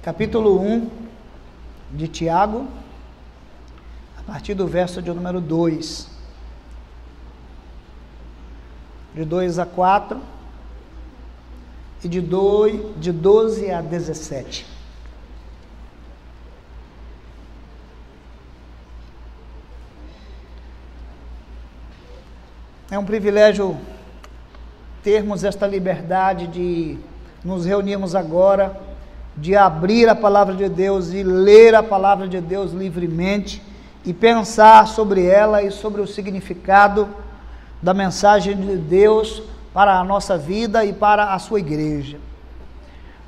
capítulo 1 de Tiago, a partir do verso de número 2, de 2 a 4 e de 12 a 17. É um privilégio termos esta liberdade de nos reunirmos agora, de abrir a palavra de Deus e ler a palavra de Deus livremente e pensar sobre ela e sobre o significado da mensagem de Deus para a nossa vida e para a sua igreja.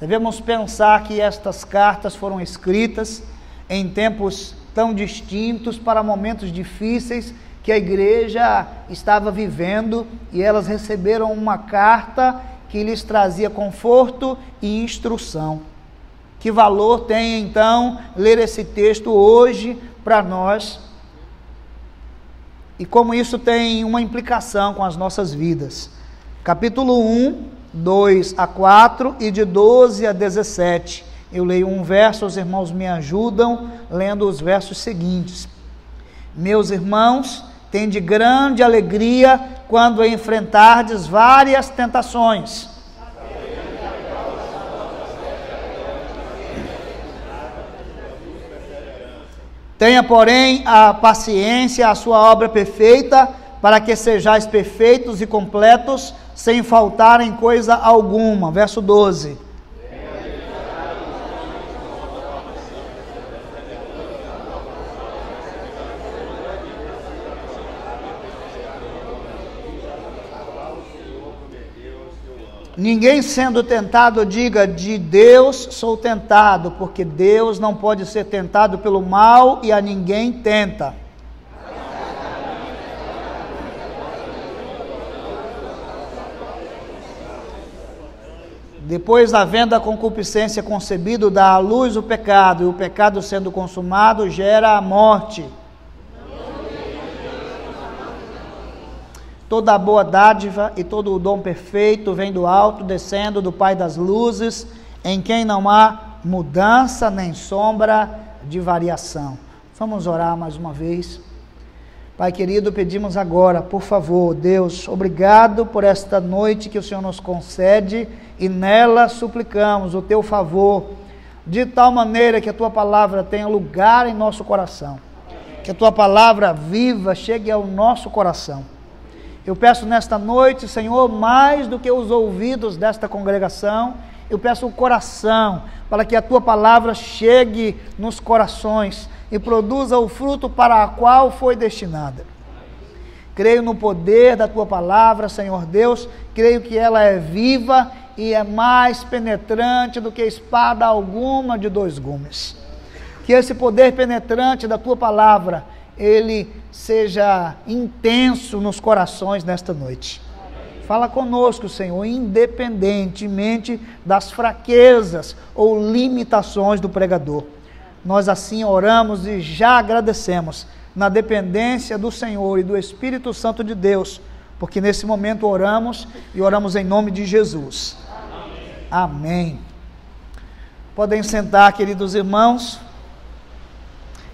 Devemos pensar que estas cartas foram escritas em tempos tão distintos, para momentos difíceis que a igreja estava vivendo, e elas receberam uma carta que lhes trazia conforto e instrução. Que valor tem então ler esse texto hoje para nós, e como isso tem uma implicação com as nossas vidas. Capítulo 1, 2 a 4 e de 12 a 17. Eu leio um verso, os irmãos me ajudam lendo os versos seguintes. Meus irmãos, tende grande alegria quando enfrentardes várias tentações. Tenha, porém, a paciência, a sua obra perfeita, para que sejais perfeitos e completos, sem faltar em coisa alguma. Verso 12. Ninguém sendo tentado diga: de Deus sou tentado, porque Deus não pode ser tentado pelo mal e a ninguém tenta. Depois, havendo a concupiscência concebido, dá à luz o pecado, e o pecado sendo consumado gera a morte. Toda a boa dádiva e todo o dom perfeito vem do alto, descendo do Pai das luzes, em quem não há mudança nem sombra de variação. Vamos orar mais uma vez. Pai querido, pedimos agora, por favor, Deus, obrigado por esta noite que o Senhor nos concede, e nela suplicamos o teu favor, de tal maneira que a tua palavra tenha lugar em nosso coração, que a tua palavra viva chegue ao nosso coração. Eu peço nesta noite, Senhor, mais do que os ouvidos desta congregação, eu peço o coração, para que a tua palavra chegue nos corações e produza o fruto para a qual foi destinada. Creio no poder da tua palavra, Senhor Deus, creio que ela é viva e é mais penetrante do que espada alguma de dois gumes. Que esse poder penetrante da tua palavra, ele seja intenso nos corações nesta noite. Fala conosco, Senhor, independentemente das fraquezas ou limitações do pregador. Nós assim oramos e já agradecemos, na dependência do Senhor e do Espírito Santo de Deus, porque nesse momento oramos e oramos em nome de Jesus. Amém. Podem sentar, queridos irmãos.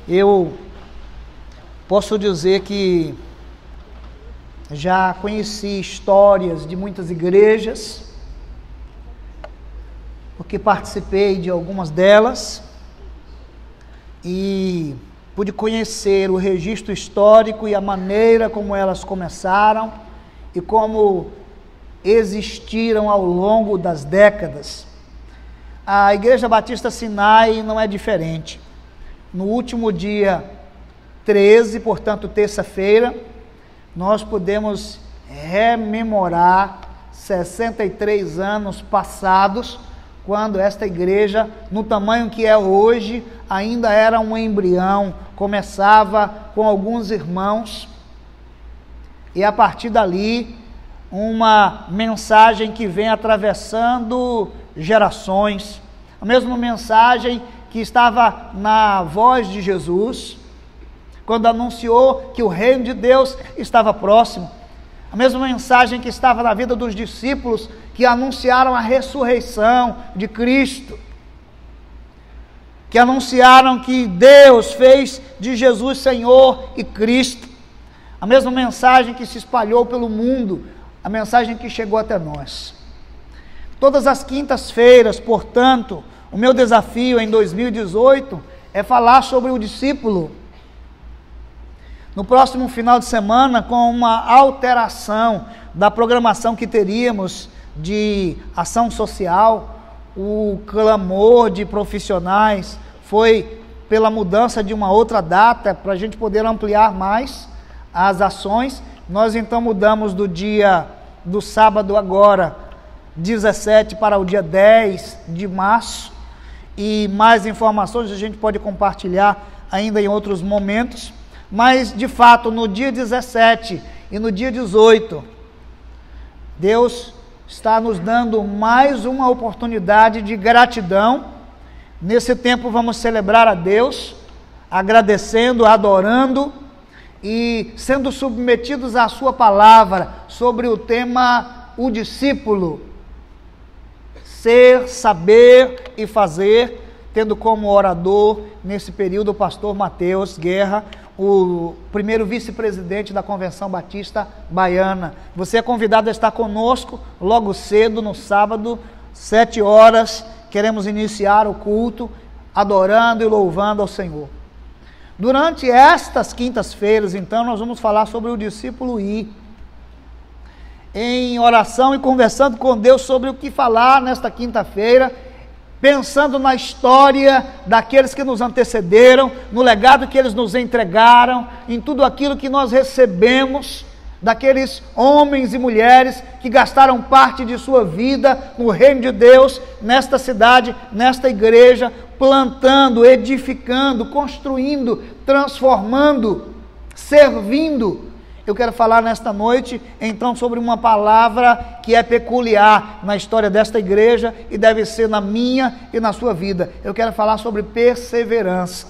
Eu posso dizer que já conheci histórias de muitas igrejas, porque participei de algumas delas e pude conhecer o registro histórico e a maneira como elas começaram e como existiram ao longo das décadas. A Igreja Batista Sinai não é diferente. No último dia 13, portanto, terça-feira, nós podemos rememorar 63 anos passados, quando esta igreja, no tamanho que é hoje, ainda era um embrião, começava com alguns irmãos, e a partir dali, uma mensagem que vem atravessando gerações, a mesma mensagem que estava na voz de Jesus, quando anunciou que o reino de Deus estava próximo. A mesma mensagem que estava na vida dos discípulos que anunciaram a ressurreição de Cristo. que anunciaram que Deus fez de Jesus Senhor e Cristo. A mesma mensagem que se espalhou pelo mundo, a mensagem que chegou até nós. Todas as quintas-feiras, portanto, o meu desafio em 2018 é falar sobre o discípulo. No próximo final de semana, com uma alteração da programação que teríamos de ação social, o clamor de profissionais foi pela mudança de uma outra data, para a gente poder ampliar mais as ações. Nós então mudamos do sábado agora, 17, para o dia 10 de março, e mais informações a gente pode compartilhar ainda em outros momentos, mas de fato no dia 17 e no dia 18, Deus está nos dando mais uma oportunidade de gratidão. Nesse tempo vamos celebrar a Deus, agradecendo, adorando e sendo submetidos à sua palavra sobre o tema o discípulo, ser, saber e fazer, tendo como orador nesse período o pastor Mateus Guerra, o primeiro vice-presidente da Convenção Batista Baiana. Você é convidado a estar conosco logo cedo, no sábado, 7 horas, queremos iniciar o culto, adorando e louvando ao Senhor. Durante estas quintas-feiras, então, nós vamos falar sobre o discípulo ir, em oração e conversando com Deus sobre o que falar nesta quinta-feira, pensando na história daqueles que nos antecederam, no legado que eles nos entregaram, em tudo aquilo que nós recebemos daqueles homens e mulheres que gastaram parte de sua vida no reino de Deus, nesta cidade, nesta igreja, plantando, edificando, construindo, transformando, servindo. Eu quero falar nesta noite, então, sobre uma palavra que é peculiar na história desta igreja e deve ser na minha e na sua vida. Eu quero falar sobre perseverança.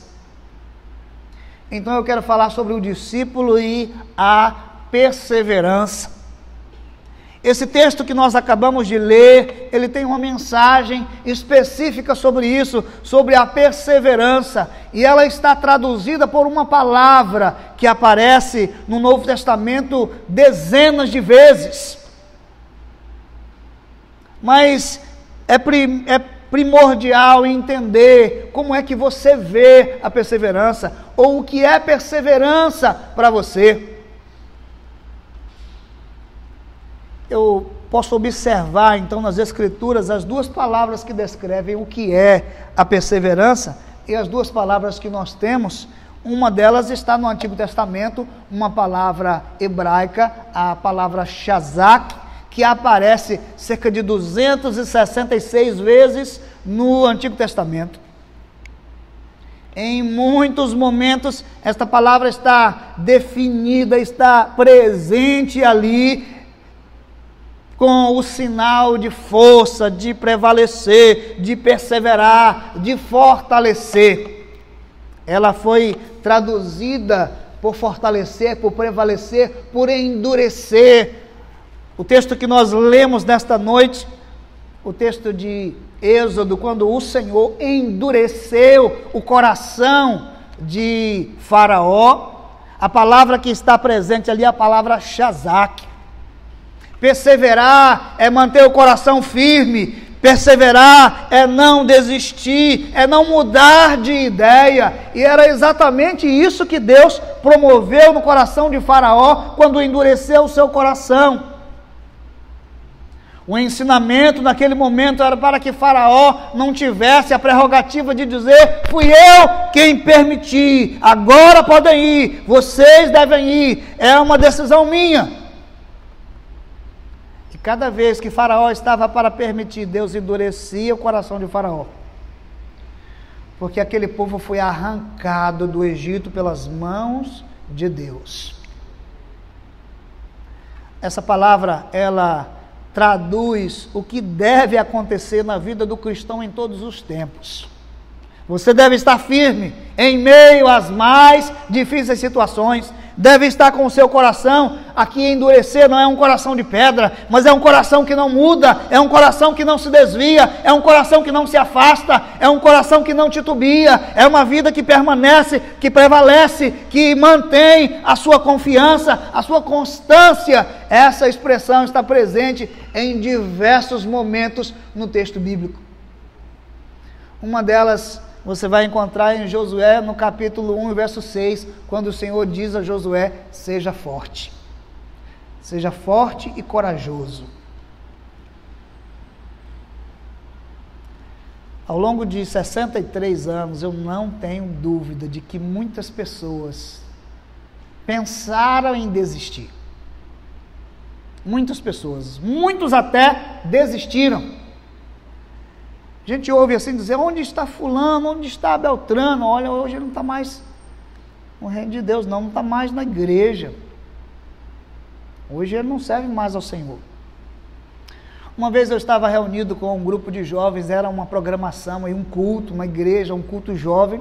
Então, eu quero falar sobre o discípulo e a perseverança. Esse texto que nós acabamos de ler, ele tem uma mensagem específica sobre isso, sobre a perseverança, e ela está traduzida por uma palavra que aparece no Novo Testamento dezenas de vezes. Mas é primordial entender como é que você vê a perseverança, ou o que é perseverança para você. Eu posso observar, então, nas Escrituras, as duas palavras que descrevem o que é a perseverança, e as duas palavras que nós temos, uma delas está no Antigo Testamento, uma palavra hebraica, a palavra shazak, que aparece cerca de 266 vezes no Antigo Testamento. Em muitos momentos, esta palavra está definida, está presente ali, com o sinal de força, de prevalecer, de perseverar, de fortalecer. Ela foi traduzida por fortalecer, por prevalecer, por endurecer. O texto que nós lemos nesta noite, o texto de Êxodo, quando o Senhor endureceu o coração de Faraó, a palavra que está presente ali é a palavra shazak. Perseverar é manter o coração firme, perseverar é não desistir, é não mudar de ideia, e era exatamente isso que Deus promoveu no coração de Faraó, quando endureceu o seu coração. O ensinamento naquele momento era para que Faraó não tivesse a prerrogativa de dizer: fui eu quem permiti, agora podem ir, vocês devem ir, é uma decisão minha. Cada vez que Faraó estava para permitir, Deus endurecia o coração de Faraó, porque aquele povo foi arrancado do Egito pelas mãos de Deus. Essa palavra, ela traduz o que deve acontecer na vida do cristão em todos os tempos. Você deve estar firme em meio às mais difíceis situações. deve estar com o seu coração. Aqui endurecer não é um coração de pedra, mas é um coração que não muda, é um coração que não se desvia, é um coração que não se afasta, é um coração que não titubia, é uma vida que permanece, que prevalece, que mantém a sua confiança, a sua constância. Essa expressão está presente em diversos momentos no texto bíblico. Uma delas você vai encontrar em Josué, no capítulo 1, verso 6, quando o Senhor diz a Josué: seja forte e corajoso. Ao longo de 63 anos, eu não tenho dúvida de que muitas pessoas pensaram em desistir. Muitas pessoas, muitos até desistiram. A gente ouve assim dizer: onde está fulano, onde está Beltrano? Olha, hoje ele não está mais no reino de Deus, não está mais na igreja. Hoje ele não serve mais ao Senhor. Uma vez eu estava reunido com um grupo de jovens, era uma programação, um culto, uma igreja, um culto jovem,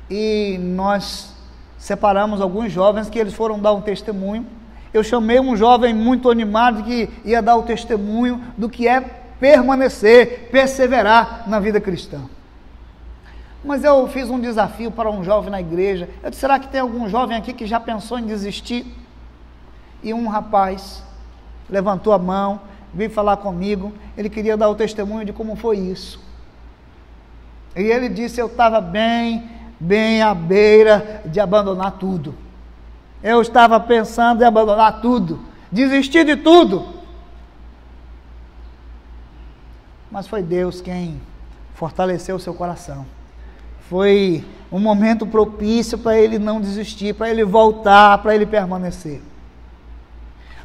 e nós separamos alguns jovens que eles foram dar um testemunho. Eu chamei um jovem muito animado que ia dar o testemunho do que é permanecer, perseverar na vida cristã. Mas eu fiz um desafio para um jovem na igreja. Eu disse: será que tem algum jovem aqui que já pensou em desistir? E um rapaz levantou a mão, veio falar comigo. Ele queria dar o testemunho de como foi isso. E ele disse: eu estava bem à beira de abandonar tudo. Eu estava pensando em abandonar tudo, desistir de tudo. Mas foi Deus quem fortaleceu o seu coração. Foi um momento propício para ele não desistir, para ele voltar, para ele permanecer.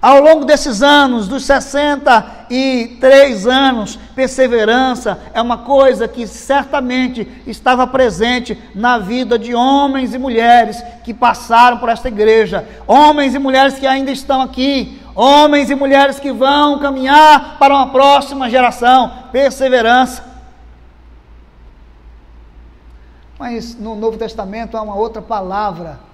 Ao longo desses anos, dos 63 anos, perseverança é uma coisa que certamente estava presente na vida de homens e mulheres que passaram por esta igreja, homens e mulheres que ainda estão aqui, homens e mulheres que vão caminhar para uma próxima geração. Perseverança. Mas no Novo Testamento há uma outra palavra,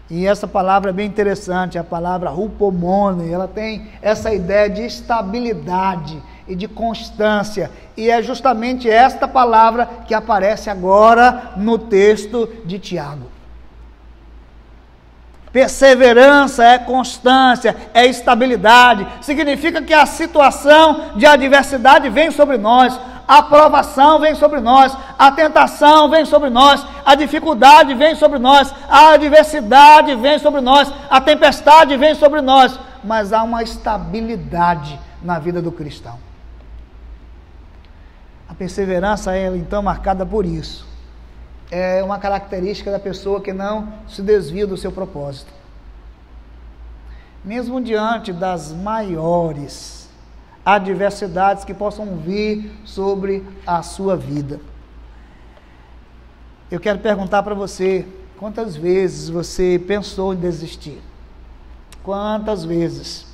e essa palavra é bem interessante, a palavra hupomone. Ela tem essa ideia de estabilidade e de constância, e é justamente esta palavra que aparece agora no texto de Tiago. Perseverança é constância, é estabilidade. Significa que a situação de adversidade vem sobre nós, a provação vem sobre nós, a tentação vem sobre nós, a dificuldade vem sobre nós, a adversidade vem sobre nós, a tempestade vem sobre nós, mas há uma estabilidade na vida do cristão. A perseverança é então marcada por isso. É uma característica da pessoa que não se desvia do seu propósito. Mesmo diante das maiores adversidades que possam vir sobre a sua vida. Eu quero perguntar para você: quantas vezes você pensou em desistir? Quantas vezes?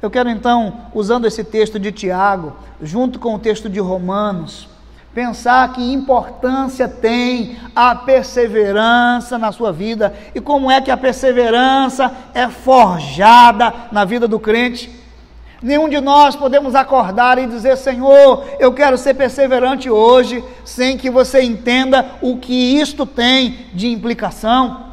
Eu quero então, usando esse texto de Tiago, junto com o texto de Romanos, pensar que importância tem a perseverança na sua vida e como é que a perseverança é forjada na vida do crente. Nenhum de nós podemos acordar e dizer: Senhor, eu quero ser perseverante hoje, sem que você entenda o que isto tem de implicação.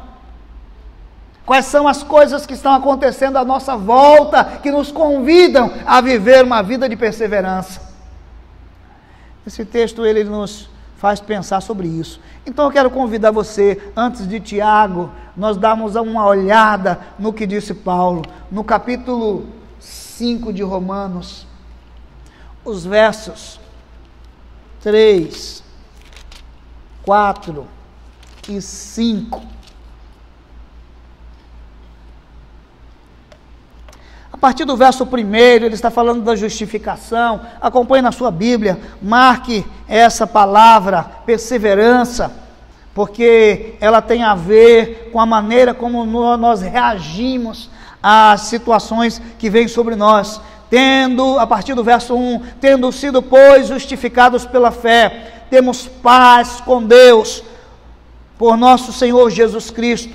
Quais são as coisas que estão acontecendo à nossa volta que nos convidam a viver uma vida de perseverança? Esse texto ele nos faz pensar sobre isso. Então eu quero convidar você, antes de Tiago, nós darmos uma olhada no que disse Paulo, no capítulo 5 de Romanos, os versos 3, 4 e 5. A partir do verso 1, ele está falando da justificação. Acompanhe na sua Bíblia, marque essa palavra, perseverança, porque ela tem a ver com a maneira como nós reagimos às situações que vêm sobre nós. A partir do verso 1, tendo sido, pois, justificados pela fé, temos paz com Deus, por nosso Senhor Jesus Cristo,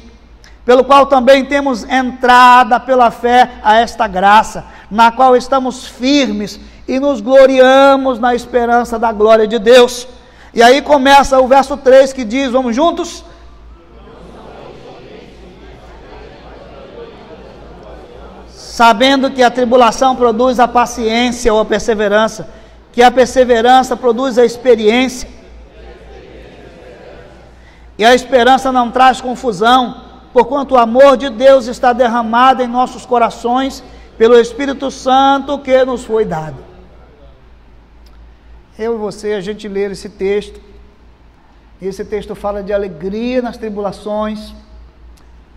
pelo qual também temos entrada pela fé a esta graça, na qual estamos firmes e nos gloriamos na esperança da glória de Deus. E aí começa o verso 3 que diz, vamos juntos? Sabendo que a tribulação produz a paciência ou a perseverança, que a perseverança produz a experiência, e a esperança não traz confusão, porquanto o amor de Deus está derramado em nossos corações pelo Espírito Santo que nos foi dado. Eu e você, a gente lê esse texto fala de alegria nas tribulações,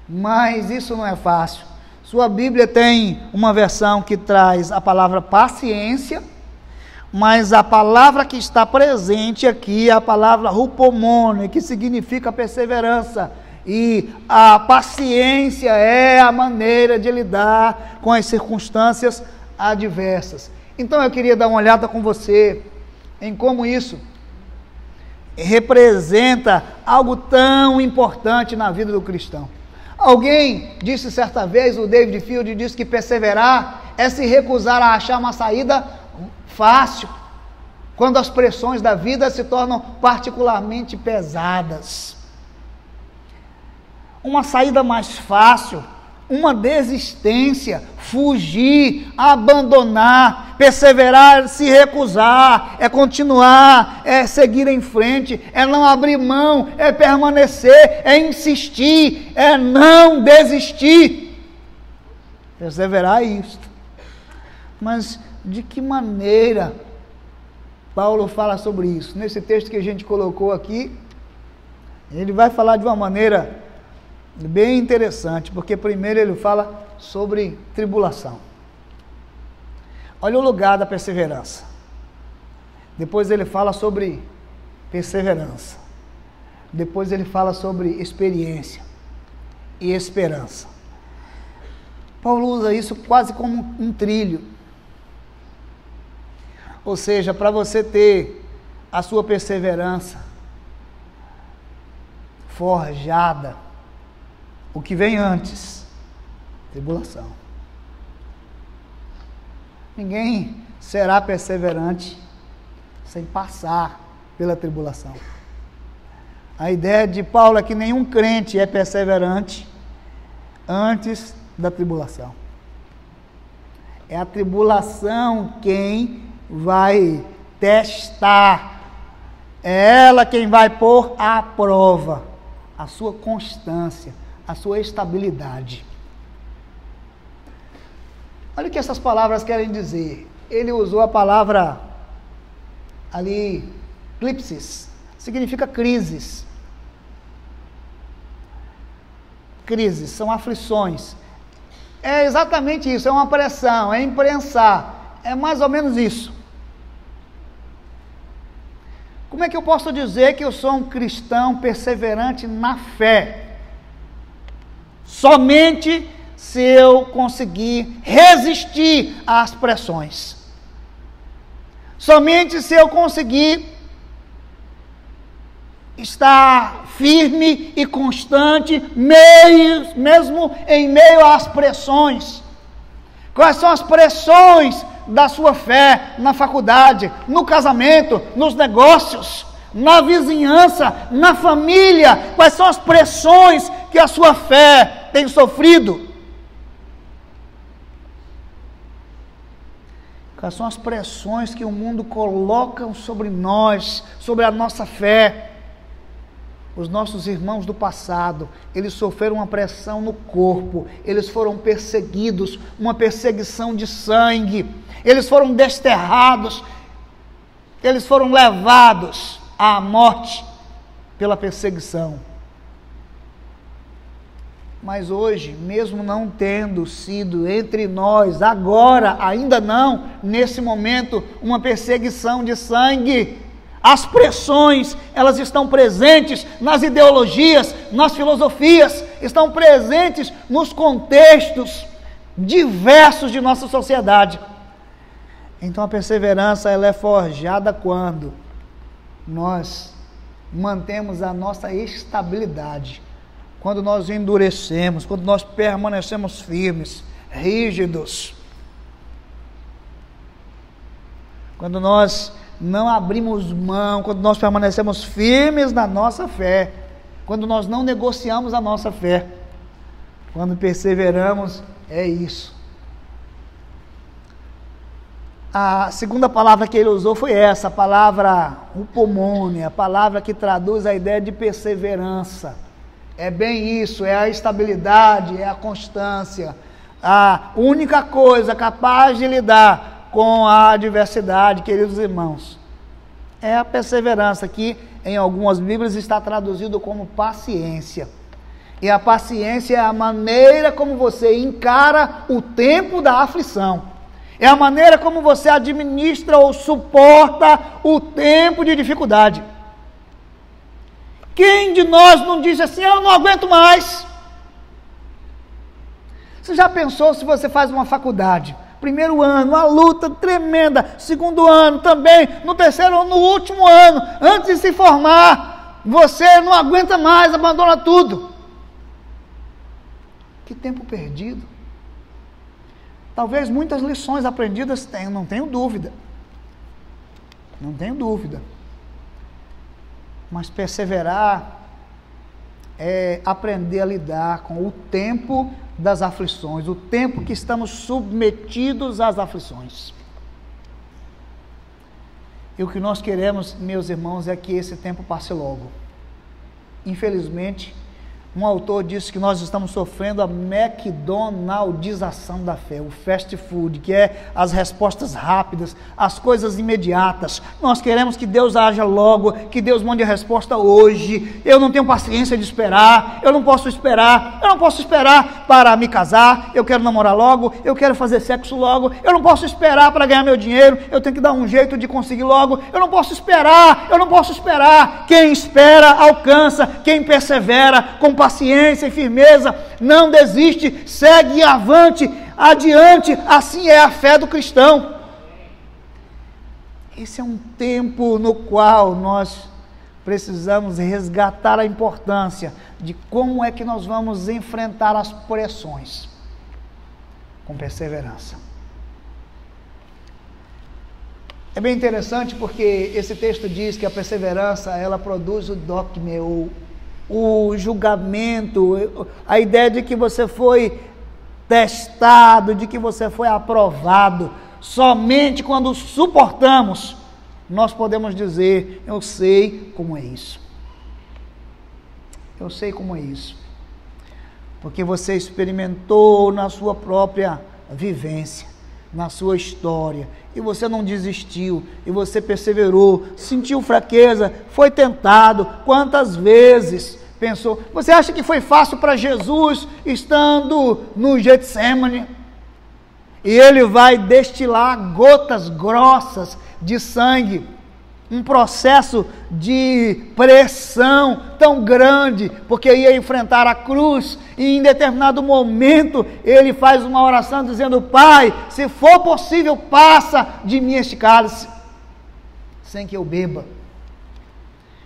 mas isso não é fácil. Sua Bíblia tem uma versão que traz a palavra paciência, mas a palavra que está presente aqui é a palavra hupomone, que significa perseverança. E a paciência é a maneira de lidar com as circunstâncias adversas. Então eu queria dar uma olhada com você em como isso representa algo tão importante na vida do cristão. Alguém disse certa vez, o David Field disse que perseverar é se recusar a achar uma saída fácil, quando as pressões da vida se tornam particularmente pesadas. Uma saída mais fácil, uma desistência, fugir, abandonar, perseverar, se recusar, é continuar, é seguir em frente, é não abrir mão, é permanecer, é insistir, é não desistir. Perseverar é isto. Mas de que maneira Paulo fala sobre isso? Nesse texto que a gente colocou aqui, ele vai falar de uma maneira bem interessante, porque primeiro ele fala sobre tribulação. Olha o lugar da perseverança. Depois ele fala sobre perseverança. Depois ele fala sobre experiência e esperança. Paulo usa isso quase como um trilho. Ou seja, para você ter a sua perseverança forjada, o que vem antes? Tribulação. Ninguém será perseverante sem passar pela tribulação. A ideia de Paulo é que nenhum crente é perseverante antes da tribulação. É a tribulação quem vai testar, é ela quem vai pôr à prova a sua constância, a sua estabilidade. Olha o que essas palavras querem dizer. Ele usou a palavra ali, clipsis, significa crises. Crises, são aflições. É exatamente isso, é uma pressão, é imprensar, é mais ou menos isso. Como é que eu posso dizer que eu sou um cristão perseverante na fé? Somente se eu conseguir resistir às pressões. Somente se eu conseguir estar firme e constante, mesmo em meio às pressões. Quais são as pressões da sua fé na faculdade, no casamento, nos negócios, na vizinhança, na família? Quais são as pressões que a sua fé tem sofrido? Quais são as pressões que o mundo coloca sobre nós, sobre a nossa fé? Os nossos irmãos do passado, eles sofreram uma pressão no corpo, eles foram perseguidos, uma perseguição de sangue, eles foram desterrados, eles foram levados à morte pela perseguição. Mas hoje, mesmo não tendo sido entre nós, agora, ainda não, nesse momento, uma perseguição de sangue, as pressões, elas estão presentes nas ideologias, nas filosofias, estão presentes nos contextos diversos de nossa sociedade. Então a perseverança, ela é forjada quando nós mantemos a nossa estabilidade, quando nós endurecemos, quando nós permanecemos firmes, rígidos, quando nós não abrimos mão, quando nós permanecemos firmes na nossa fé, quando nós não negociamos a nossa fé, quando perseveramos, é isso. A segunda palavra que ele usou foi essa, a palavra upomone, a palavra que traduz a ideia de perseverança. É bem isso, é a estabilidade, é a constância. A única coisa capaz de lidar com a adversidade, queridos irmãos, é a perseverança, que em algumas Bíblias está traduzido como paciência. E a paciência é a maneira como você encara o tempo da aflição. É a maneira como você administra ou suporta o tempo de dificuldade. Quem de nós não diz assim, eu não aguento mais? Você já pensou se você faz uma faculdade? Primeiro ano, uma luta tremenda. Segundo ano também. No terceiro ou no último ano, antes de se formar, você não aguenta mais, abandona tudo. Que tempo perdido. Talvez muitas lições aprendidas tenham, não tenho dúvida. Não tenho dúvida. Mas perseverar é aprender a lidar com o tempo das aflições, o tempo que estamos submetidos às aflições. E o que nós queremos, meus irmãos, é que esse tempo passe logo. Infelizmente, um autor disse que nós estamos sofrendo a McDonaldização da fé, o fast food, que é as respostas rápidas, as coisas imediatas. Nós queremos que Deus haja logo, que Deus mande a resposta hoje. Eu não tenho paciência de esperar, eu não posso esperar para me casar, eu quero namorar logo, eu quero fazer sexo logo, eu não posso esperar para ganhar meu dinheiro, eu tenho que dar um jeito de conseguir logo, eu não posso esperar. Quem espera alcança, quem persevera com paciência e firmeza, não desiste, segue avante, adiante, assim é a fé do cristão. Esse é um tempo no qual nós precisamos resgatar a importância de como é que nós vamos enfrentar as pressões, com perseverança. É bem interessante porque esse texto diz que a perseverança, ela produz o docme, o julgamento, a ideia de que você foi testado, de que você foi aprovado. Somente quando suportamos, nós podemos dizer, eu sei como é isso. Eu sei como é isso. Porque você experimentou na sua própria vivência, na sua história, e você não desistiu, e você perseverou, sentiu fraqueza, foi tentado, quantas vezes pensou? Você acha que foi fácil para Jesus estando no Getsemane? E ele vai destilar gotas grossas de sangue, um processo de pressão tão grande, porque ia enfrentar a cruz, e em determinado momento ele faz uma oração dizendo, Pai, se for possível, passa de mim este cálice, sem que eu beba.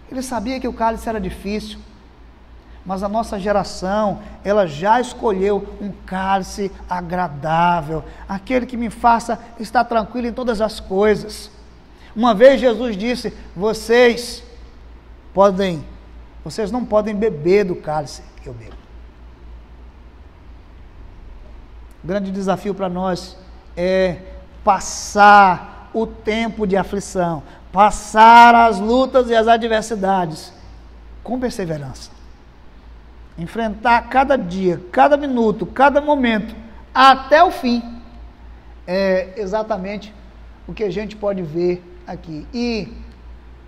Ele sabia que o cálice era difícil, mas a nossa geração, ela já escolheu um cálice agradável, aquele que me faça estar tranquilo em todas as coisas. Uma vez Jesus disse, vocês não podem beber do cálice que eu bebo. O grande desafio para nós é passar o tempo de aflição, passar as lutas e as adversidades com perseverança. Enfrentar cada dia, cada minuto, cada momento, até o fim. É exatamente o que a gente pode ver aqui. E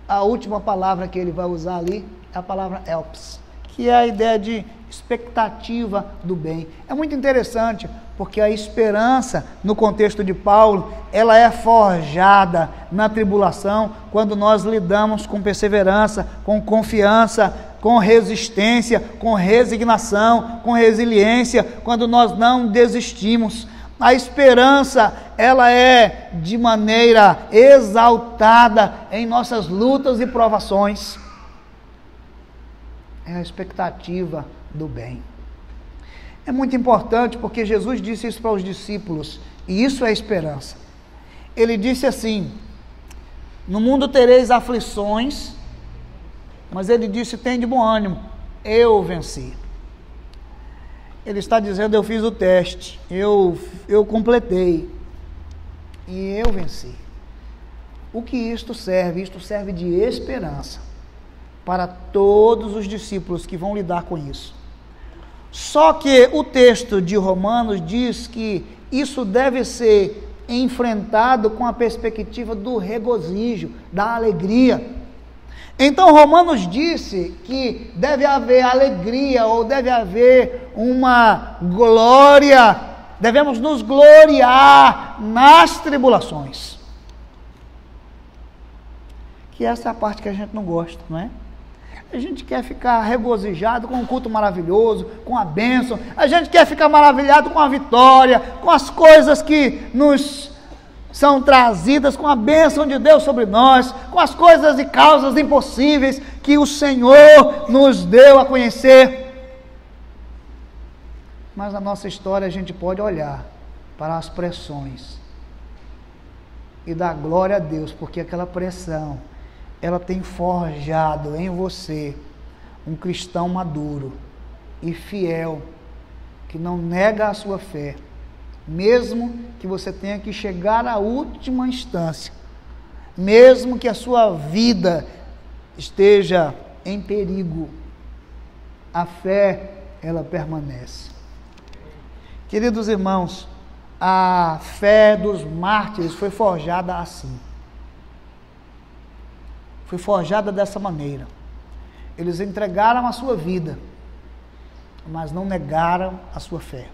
a última palavra que ele vai usar ali é a palavra helps, que é a ideia de expectativa do bem. É muito interessante, porque a esperança, no contexto de Paulo, ela é forjada na tribulação, quando nós lidamos com perseverança, com confiança, com resistência, com resignação, com resiliência, quando nós não desistimos. A esperança, ela é de maneira exaltada em nossas lutas e provações. é a expectativa do bem. É muito importante porque Jesus disse isso para os discípulos, e isso é esperança. Ele disse assim: no mundo tereis aflições, mas ele disse: tem de bom ânimo, eu venci. Ele está dizendo: eu fiz o teste, eu completei, e eu venci. O que isto serve? Isto serve de esperança para todos os discípulos que vão lidar com isso. Só que o texto de Romanos diz que isso deve ser enfrentado com a perspectiva do regozijo, da alegria. Então Romanos disse que deve haver alegria, ou deve haver uma glória, devemos nos gloriar nas tribulações. Que essa é a parte que a gente não gosta, não é? A gente quer ficar regozijado com um culto maravilhoso, com a bênção. A gente quer ficar maravilhado com a vitória, com as coisas que nos são trazidas, com a bênção de Deus sobre nós, com as coisas e causas impossíveis que o Senhor nos deu a conhecer. Mas na nossa história a gente pode olhar para as pressões e dar glória a Deus, porque aquela pressão, ela tem forjado em você um cristão maduro e fiel, que não nega a sua fé, mesmo que você tenha que chegar à última instância, mesmo que a sua vida esteja em perigo, a fé, ela permanece. Queridos irmãos, a fé dos mártires foi forjada assim. Foi forjada dessa maneira. Eles entregaram a sua vida, mas não negaram a sua fé.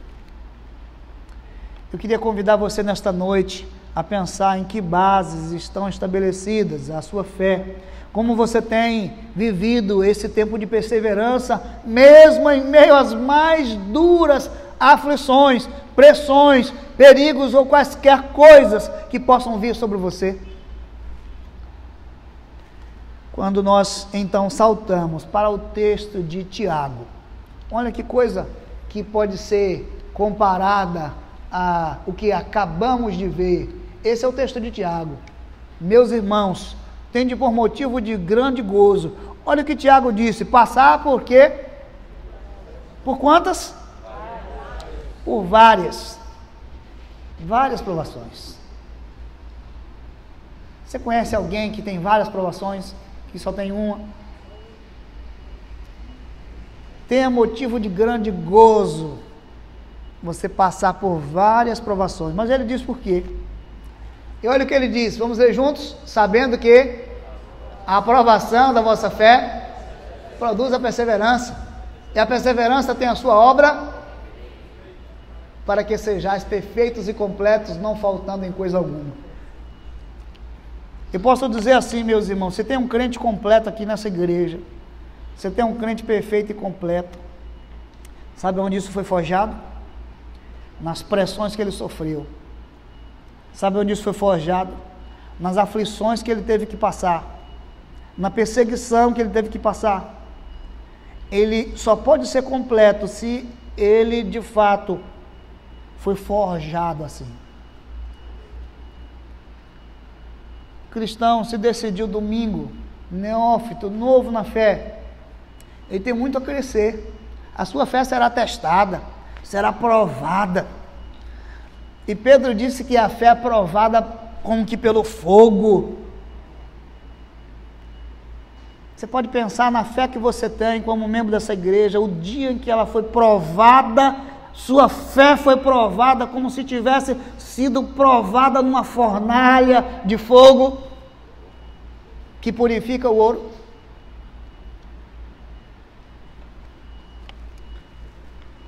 Eu queria convidar você nesta noite a pensar em que bases estão estabelecidas a sua fé, como você tem vivido esse tempo de perseverança, mesmo em meio às mais duras aflições, pressões, perigos ou quaisquer coisas que possam vir sobre você. Quando nós então saltamos para o texto de Tiago, olha que coisa que pode ser comparada a o que acabamos de ver. Esse é o texto de Tiago. Meus irmãos, tende por motivo de grande gozo. Olha o que Tiago disse: passar por quê? Por quantas? Por várias provações. Você conhece alguém que tem várias provações, que só tem uma? Tenha motivo de grande gozo você passar por várias provações. Mas ele diz por quê? E olha o que ele diz, vamos ler juntos? Sabendo que a aprovação da vossa fé produz a perseverança, e a perseverança tem a sua obra, para que sejais perfeitos e completos, não faltando em coisa alguma. Eu posso dizer assim, meus irmãos, você tem um crente completo aqui nessa igreja, você tem um crente perfeito e completo. Sabe onde isso foi forjado? Nas pressões que ele sofreu. Sabe onde isso foi forjado? Nas aflições que ele teve que passar, na perseguição que ele teve que passar. Ele só pode ser completo se ele de fato foi forjado assim. O cristão se decidiu domingo, neófito, novo na fé, ele tem muito a crescer. A sua fé será testada, será provada. E Pedro disse que a fé é provada como que pelo fogo. Você pode pensar na fé que você tem como membro dessa igreja, o dia em que ela foi provada, sua fé foi provada como se tivesse sido provada numa fornalha de fogo que purifica o ouro.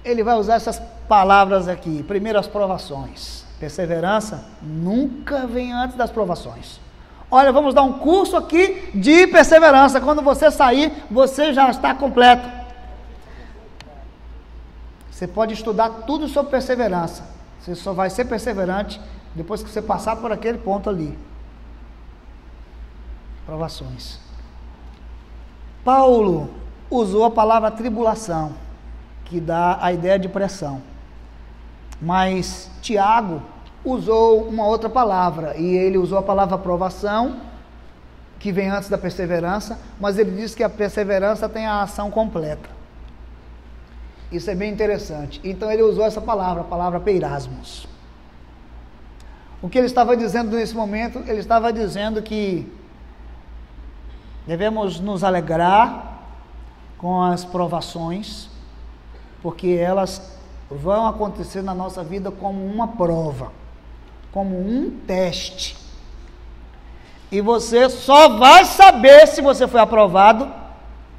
Ele vai usar essas palavras aqui. Primeiro, as provações. Perseverança nunca vem antes das provações. Olha, vamos dar um curso aqui de perseverança. Quando você sair, você já está completo. Você pode estudar tudo sobre perseverança. Você só vai ser perseverante depois que você passar por aquele ponto ali. Provações. Paulo, usou a palavra tribulação, que dá a ideia de pressão. Mas Tiago usou uma outra palavra, e ele usou a palavra provação, que vem antes da perseverança, mas ele diz que a perseverança tem a ação completa. Isso é bem interessante. Então ele usou essa palavra, a palavra peirasmos. O que ele estava dizendo nesse momento? Ele estava dizendo que devemos nos alegrar com as provações, porque elas vão acontecer na nossa vida como uma prova, como um teste. E você só vai saber se você foi aprovado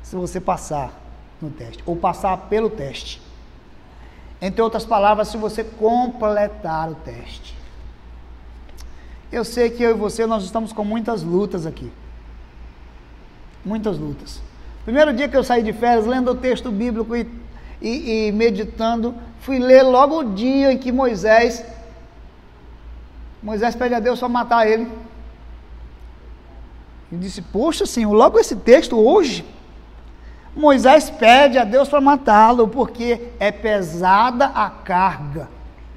se você passar no teste, ou passar pelo teste. Entre outras palavras, se você completar o teste. Eu sei que eu e você, nós estamos com muitas lutas aqui. Muitas lutas. Primeiro dia que eu saí de férias, lendo o texto bíblico e meditando, fui ler logo o dia em que Moisés pede a Deus para matar ele. E disse, poxa Senhor, logo esse texto hoje? Moisés pede a Deus para matá-lo, porque é pesada a carga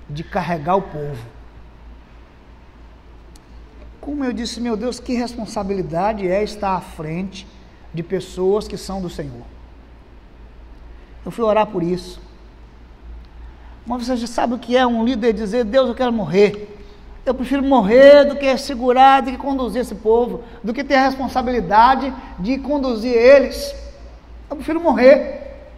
de carregar o povo. Como eu disse, meu Deus, que responsabilidade é estar à frente de pessoas que são do Senhor. Eu fui orar por isso. Mas você já sabe o que é um líder dizer, Deus, eu quero morrer. Eu prefiro morrer do que segurar, do que conduzir esse povo, do que ter a responsabilidade de conduzir eles. Eu prefiro morrer.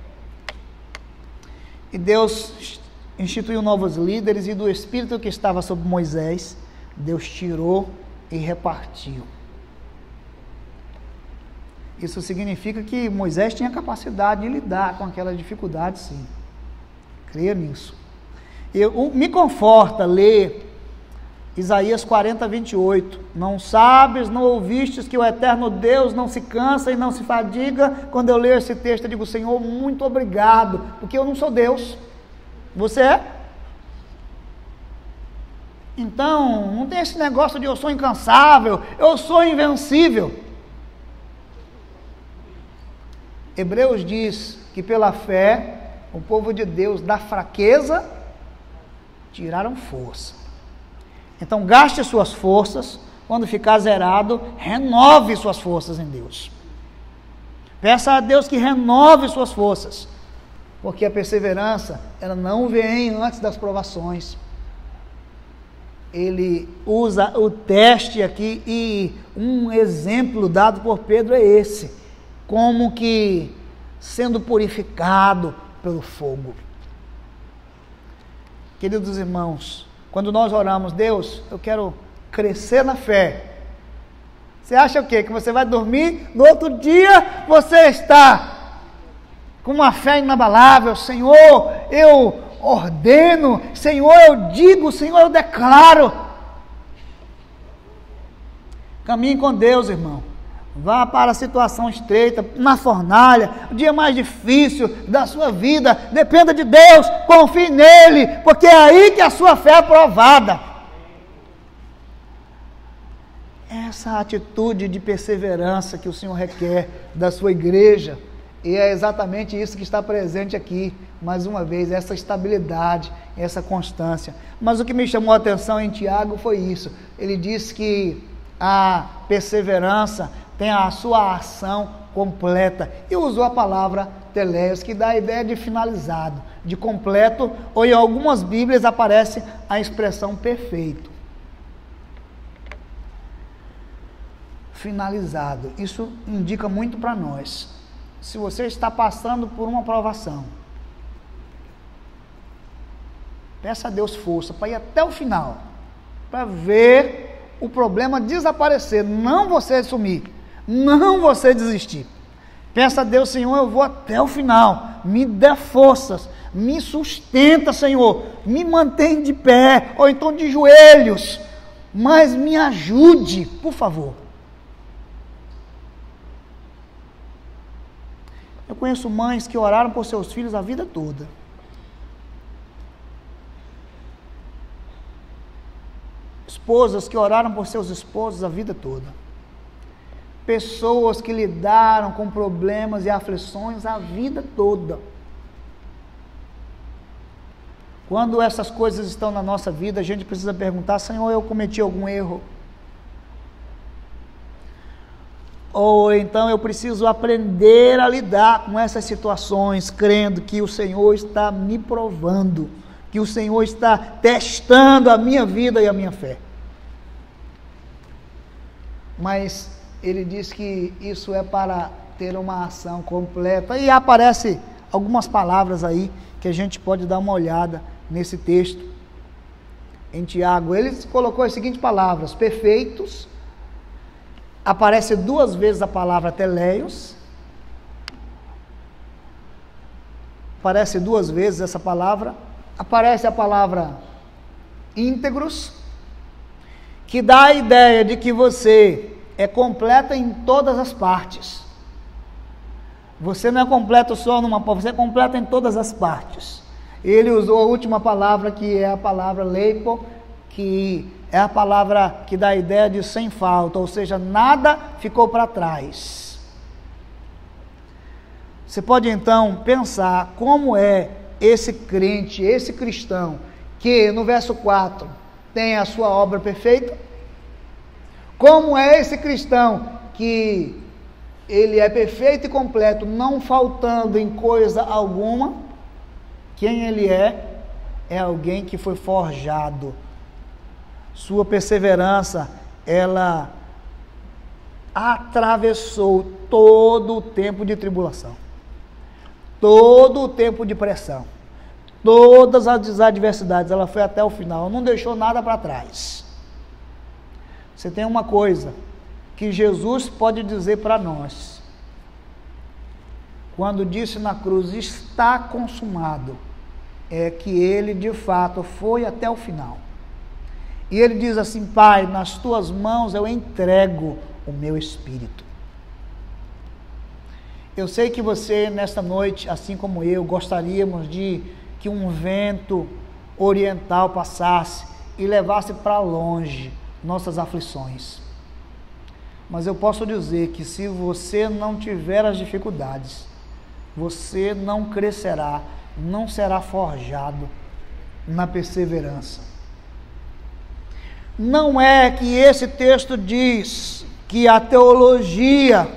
E Deus instituiu novos líderes, e do espírito que estava sobre Moisés, Deus tirou e repartiu. Isso significa que Moisés tinha capacidade de lidar com aquela dificuldade, sim. Creia nisso. Me conforta ler Isaías 40, 28. Não sabes, não ouvistes que o eterno Deus não se cansa e não se fadiga? Quando eu leio esse texto, eu digo, Senhor, muito obrigado, porque eu não sou Deus. Você é? Então, não tem esse negócio de eu sou incansável, eu sou invencível. Hebreus diz que pela fé, o povo de Deus da fraqueza tiraram força. Então gaste suas forças, quando ficar zerado, renove suas forças em Deus. Peça a Deus que renove suas forças, porque a perseverança, ela não vem antes das provações. Ele usa o teste aqui, e um exemplo dado por Pedro é esse, como que sendo purificado pelo fogo. Queridos irmãos, quando nós oramos, Deus, eu quero crescer na fé. Você acha o quê? Que você vai dormir, no outro dia você está com uma fé inabalável. Senhor, eu ordeno, Senhor, eu digo, Senhor, eu declaro. Caminhe com Deus, irmão. Vá para a situação estreita, na fornalha, o dia mais difícil da sua vida, dependa de Deus, confie nele, porque é aí que a sua fé é provada. Essa atitude de perseverança que o Senhor requer da sua igreja, e é exatamente isso que está presente aqui, mais uma vez, essa estabilidade, essa constância. Mas o que me chamou a atenção em Tiago foi isso, ele disse que a perseverança tem a sua ação completa, e usou a palavra teleios, que dá a ideia de finalizado, de completo, ou em algumas Bíblias aparece a expressão perfeito. Finalizado, isso indica muito para nós. Se você está passando por uma provação, peça a Deus força para ir até o final, para ver o problema desaparecer, não você sumir, não você desistir. Peça a Deus, Senhor, eu vou até o final, me dê forças, me sustenta, Senhor, me mantém de pé, ou então de joelhos, mas me ajude, por favor. Eu conheço mães que oraram por seus filhos a vida toda. Esposas que oraram por seus esposos a vida toda. pessoas que lidaram com problemas e aflições a vida toda. Quando essas coisas estão na nossa vida, a gente precisa perguntar: Senhor, eu cometi algum erro? Ou então eu preciso aprender a lidar com essas situações, crendo que o Senhor está me provando, que o Senhor está testando a minha vida e a minha fé. Mas ele diz que isso é para ter uma ação completa. E aparece algumas palavras aí que a gente pode dar uma olhada nesse texto. Em Tiago, ele colocou as seguintes palavras: perfeitos. Aparece 2 vezes a palavra teleios. Aparece 2 vezes essa palavra. Aparece a palavra íntegros, que dá a ideia de que você é completa em todas as partes. Você não é completo só numa parte, você é completo em todas as partes. Ele usou a última palavra, que é a palavra leipo, que é a palavra que dá a ideia de sem falta, ou seja, nada ficou para trás. Você pode então pensar como é esse crente, esse cristão, que no verso 4 tem a sua obra perfeita. Como é esse cristão que ele é perfeito e completo, não faltando em coisa alguma. Quem ele é alguém que foi forjado. Sua perseverança, ela atravessou todo o tempo de tribulação, todo o tempo de pressão, todas as adversidades, ela foi até o final, não deixou nada para trás. Você tem uma coisa que Jesus pode dizer para nós, quando disse na cruz, está consumado, é que ele de fato foi até o final. E ele diz assim: Pai, nas tuas mãos eu entrego o meu espírito. Eu sei que você nesta noite, assim como eu, gostaríamos de que um vento oriental passasse e levasse para longe nossas aflições. Mas eu posso dizer que se você não tiver as dificuldades, você não crescerá, não será forjado na perseverança. Não é que esse texto diz que a teologia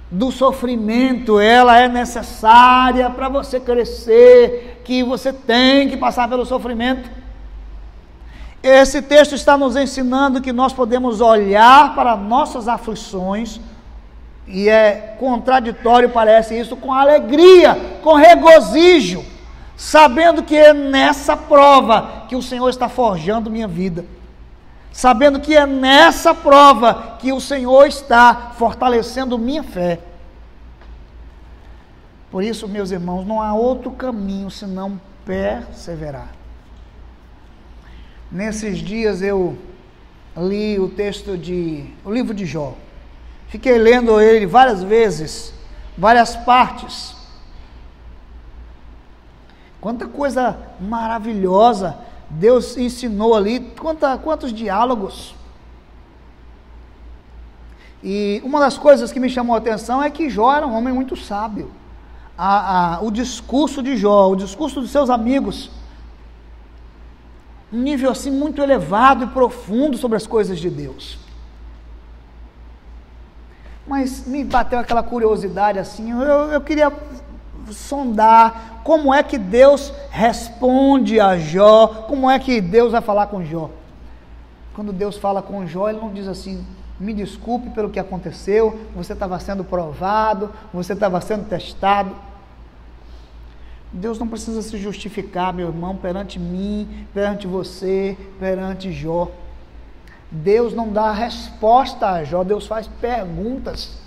do sofrimento, ela é necessária para você crescer, que você tem que passar pelo sofrimento. Esse texto está nos ensinando que nós podemos olhar para nossas aflições, e é contraditório, parece isso, com alegria, com regozijo, sabendo que é nessa prova que o Senhor está forjando minha vida, sabendo que é nessa prova que o Senhor está fortalecendo minha fé. Por isso, meus irmãos, não há outro caminho senão perseverar. Nesses dias eu li o livro de Jó. Fiquei lendo ele várias vezes, várias partes. Quanta coisa maravilhosa Deus ensinou ali, quantos diálogos. E uma das coisas que me chamou a atenção é que Jó era um homem muito sábio. O discurso de Jó, o discurso dos seus amigos, um nível assim muito elevado e profundo sobre as coisas de Deus. Mas me bateu aquela curiosidade assim, eu queria sondar como é que Deus responde a Jó, como é que Deus vai falar com Jó. Quando Deus fala com Jó, ele não diz assim: me desculpe pelo que aconteceu, você estava sendo provado, você estava sendo testado. Deus não precisa se justificar, meu irmão, perante mim, perante você, perante Jó. Deus não dá resposta a Jó, Deus faz perguntas.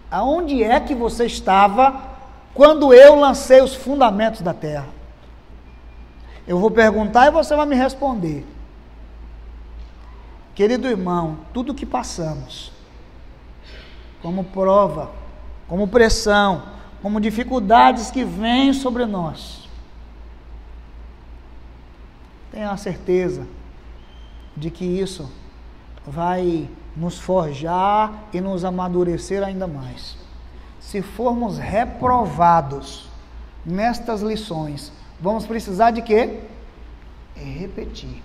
Aonde é que você estava quando eu lancei os fundamentos da terra? Eu vou perguntar e você vai me responder. Querido irmão, tudo que passamos, como prova, como pressão, como dificuldades que vêm sobre nós, tenha a certeza de que isso vai nos forjar e nos amadurecer ainda mais. Se formos reprovados nestas lições, vamos precisar de quê? Repetir.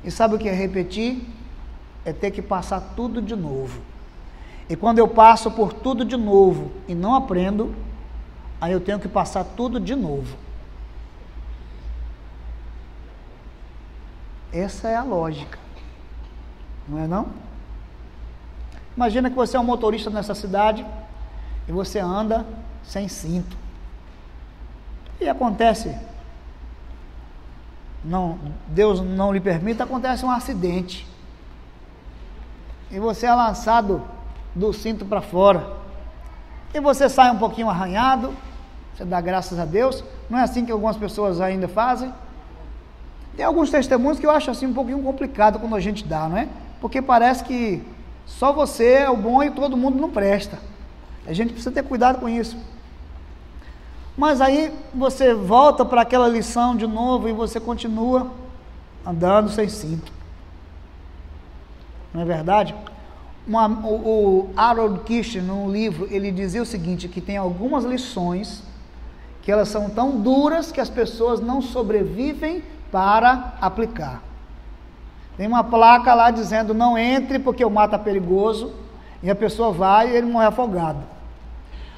E sabe o que é repetir? É ter que passar tudo de novo. E quando eu passo por tudo de novo e não aprendo, aí eu tenho que passar tudo de novo. Essa é a lógica. Não é não? Imagina que você é um motorista nessa cidade e você anda sem cinto. E acontece, Deus não lhe permita, acontece um acidente. E você é lançado do cinto para fora. E você sai um pouquinho arranhado, você dá graças a Deus. Não é assim que algumas pessoas ainda fazem? Tem alguns testemunhos que eu acho assim um pouquinho complicado quando a gente dá, não é? Porque parece que só você é o bom e todo mundo não presta. A gente precisa ter cuidado com isso. Mas aí você volta para aquela lição de novo e você continua andando sem cinto. Não é verdade? O Harold Kirsch, num livro, ele dizia o seguinte, que tem algumas lições que elas são tão duras que as pessoas não sobrevivem para aplicar. Tem uma placa lá dizendo, não entre porque o mar está perigoso, e a pessoa vai e ele morre afogado.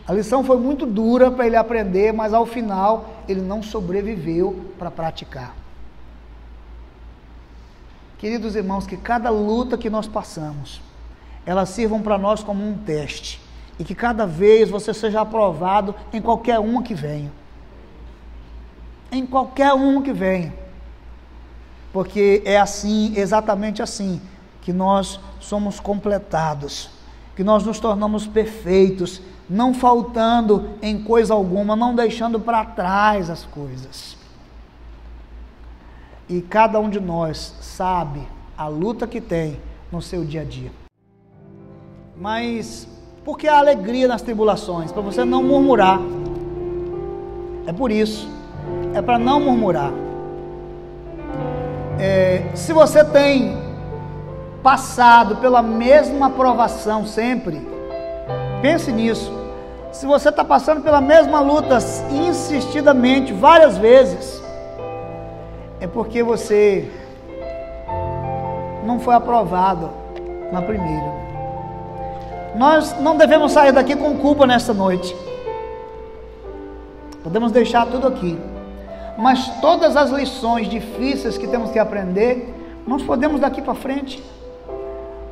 A lição foi muito dura para ele aprender, mas ao final ele não sobreviveu para praticar. Queridos irmãos, que cada luta que nós passamos, elas sirvam para nós como um teste, e que cada vez você seja aprovado em qualquer uma que venha. Em qualquer uma que venha. Porque é assim, exatamente assim, que nós somos completados, que nós nos tornamos perfeitos, não faltando em coisa alguma, não deixando para trás as coisas. E cada um de nós sabe a luta que tem no seu dia a dia. Mas por que a alegria nas tribulações? Para você não murmurar. É por isso. É para não murmurar. Se você tem passado pela mesma provação sempre, pense nisso. Se você está passando pela mesma luta insistidamente, várias vezes, é porque você não foi aprovado na primeira. Nós não devemos sair daqui com culpa nesta noite. Podemos deixar tudo aqui. Mas todas as lições difíceis que temos que aprender, nós podemos daqui para frente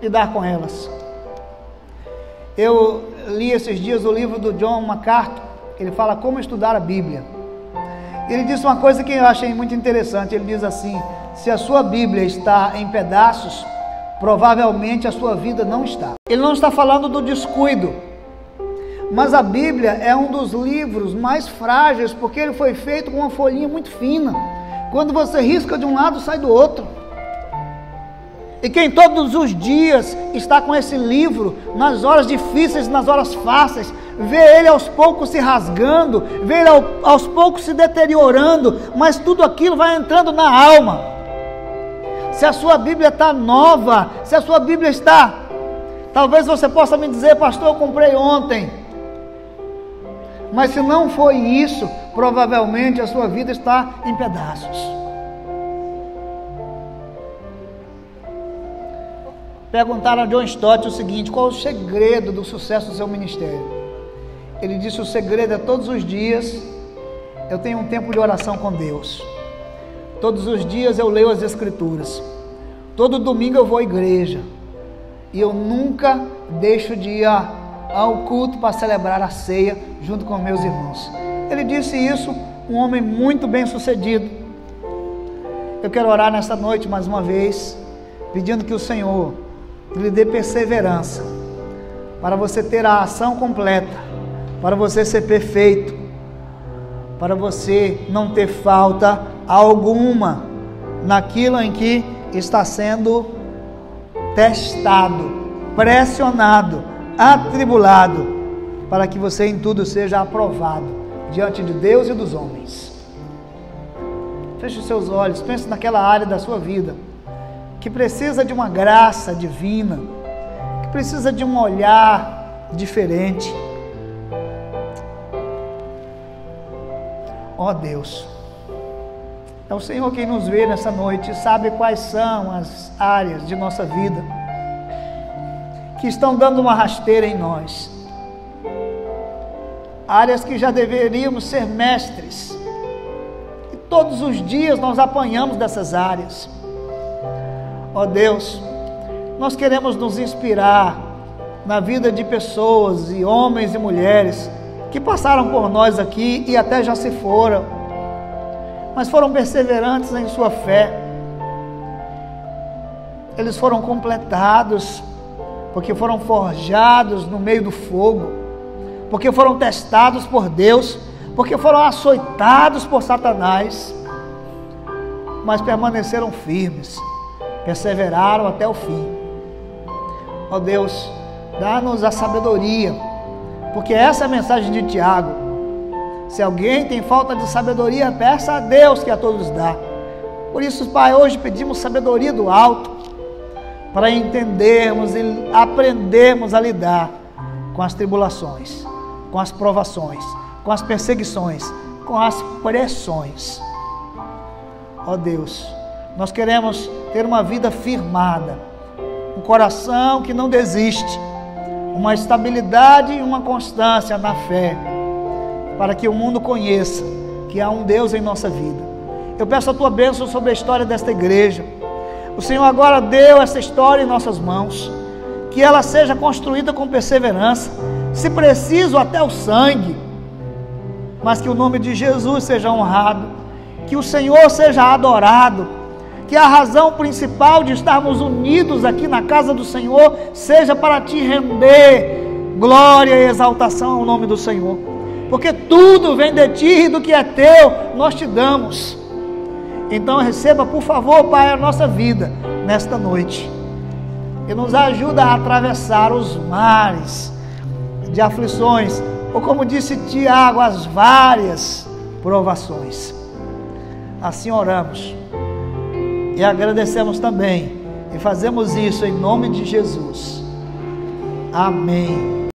lidar com elas. Eu li esses dias o livro do John MacArthur, ele fala como estudar a Bíblia. Ele disse uma coisa que eu achei muito interessante, ele diz assim, se a sua Bíblia está em pedaços, provavelmente a sua vida não está. Ele não está falando do descuido, mas a Bíblia é um dos livros mais frágeis, porque ele foi feito com uma folhinha muito fina. Quando você risca de um lado, sai do outro. E quem todos os dias está com esse livro, nas horas difíceis, nas horas fáceis, vê ele aos poucos se rasgando, vê ele aos poucos se deteriorando, mas tudo aquilo vai entrando na alma. Se a sua Bíblia está nova, se a sua Bíblia está... Talvez você possa me dizer, pastor, eu comprei ontem. Mas se não foi isso, provavelmente a sua vida está em pedaços. Perguntaram a John Stott o seguinte, qual o segredo do sucesso do seu ministério? Ele disse, o segredo é todos os dias eu tenho um tempo de oração com Deus. Todos os dias eu leio as Escrituras. Todo domingo eu vou à igreja. E eu nunca deixo de ir ao culto para celebrar a ceia junto com meus irmãos. Ele disse isso, um homem muito bem sucedido. Eu quero orar nessa noite mais uma vez, pedindo que o Senhor lhe dê perseverança, para você ter a ação completa, para você ser perfeito, para você não ter falta alguma naquilo em que está sendo testado, pressionado, atribulado, para que você em tudo seja aprovado diante de Deus e dos homens. Feche os seus olhos, pense naquela área da sua vida que precisa de uma graça divina, que precisa de um olhar diferente. Ó Deus, é o Senhor quem nos vê nessa noite e sabe quais são as áreas de nossa vida que estão dando uma rasteira em nós. Áreas que já deveríamos ser mestres. E todos os dias nós apanhamos dessas áreas. Ó Deus, nós queremos nos inspirar na vida de pessoas e homens e mulheres que passaram por nós aqui e até já se foram, mas foram perseverantes em sua fé. Eles foram completados, porque foram forjados no meio do fogo, porque foram testados por Deus, porque foram açoitados por Satanás, mas permaneceram firmes, perseveraram até o fim. Ó Deus, dá-nos a sabedoria, porque essa é a mensagem de Tiago. Se alguém tem falta de sabedoria, peça a Deus que a todos dá. Por isso, Pai, hoje pedimos sabedoria do alto, para entendermos e aprendermos a lidar com as tribulações, com as provações, com as perseguições, com as pressões. Ó Deus, nós queremos ter uma vida firmada, um coração que não desiste, uma estabilidade e uma constância na fé, para que o mundo conheça que há um Deus em nossa vida. Eu peço a tua bênção sobre a história desta igreja. O Senhor agora deu essa história em nossas mãos, que ela seja construída com perseverança, se preciso até o sangue, mas que o nome de Jesus seja honrado, que o Senhor seja adorado, que a razão principal de estarmos unidos aqui na casa do Senhor seja para te render glória e exaltação ao nome do Senhor, porque tudo vem de ti e do que é teu nós te damos. Então receba, por favor, Pai, a nossa vida nesta noite e nos ajuda a atravessar os mares de aflições, ou como disse Tiago, as várias provações. Assim oramos e agradecemos também, e fazemos isso em nome de Jesus. Amém.